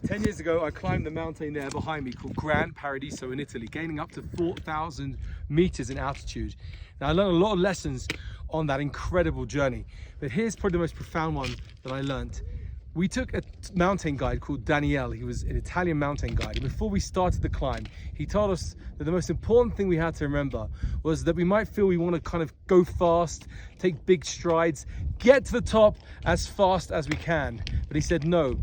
10 years ago, I climbed the mountain there behind me called Gran Paradiso in Italy, gaining up to 4,000 meters in altitude. Now, I learned a lot of lessons on that incredible journey, but here's probably the most profound one that I learned. We took a mountain guide called Daniele. He was an Italian mountain guide. And before we started the climb, he told us that the most important thing we had to remember was that we might feel we want to kind of go fast, take big strides, get to the top as fast as we can. But he said, no,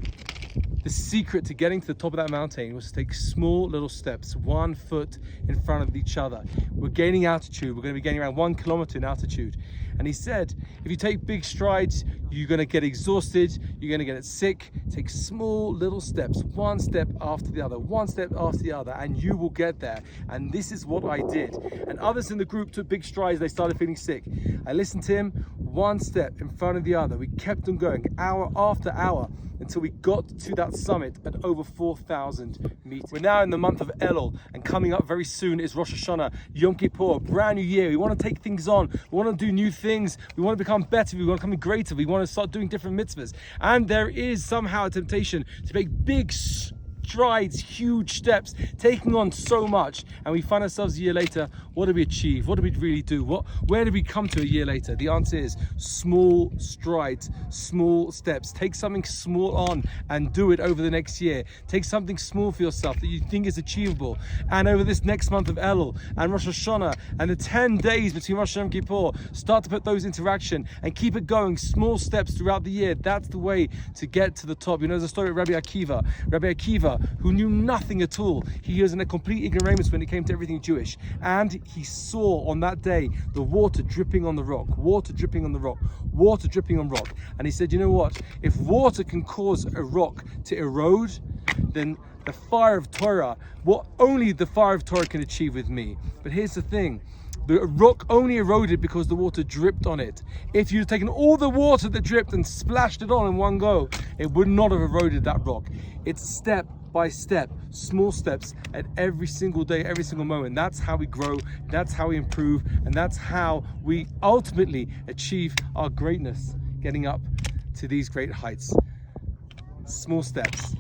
the secret to getting to the top of that mountain was to take small little steps, 1 foot in front of each other. We're gaining altitude. We're going to be gaining around 1 kilometer in altitude. And he said, if you take big strides, you're going to get exhausted, you're going to get sick. Take small little steps, 1 step after the other, 1 step after the other, and you will get there. And this is what I did. And others in the group took big strides, they started feeling sick. I listened to him, 1 step in front of the other. We kept on going, hour after hour, until we got to that summit at over 4,000 meters. We're now in the month of Ellul, and coming up very soon is Rosh Hashanah, Yom Kippur, brand new year. We want to take things on, we want to do new things, we want to become better, we want to become greater, we want to start doing different mitzvahs. And there is somehow a temptation to make big strides, huge steps, taking on so much, and we find ourselves a year later. What did we achieve? What did we really do? Where did we come to a year later? The answer is small strides, small steps. Take something small on and do it over the next year. Take something small for yourself that you think is achievable, and over this next month of Ellul and Rosh Hashanah and the 10 days between Rosh Hashanah and Kippur, start to put those into action and keep it going, small steps throughout the year. That's the way to get to the top. You know, there's a story of Rabbi Akiva, who knew nothing at all. He was in a complete ignoramus when it came to everything Jewish, and he saw on that day the water dripping on the rock, water dripping on the rock, water dripping on rock. And he said, you know what, if water can cause a rock to erode, then the fire of Torah, what only the fire of Torah can achieve with me. But here's the thing, the rock only eroded because the water dripped on it. If you'd taken all the water that dripped and splashed it on in one go, it would not have eroded that rock. It's step by step, small steps at every single day, every single moment. That's how we grow, that's how we improve, and that's how we ultimately achieve our greatness, getting up to these great heights. Small steps,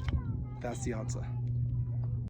that's the answer.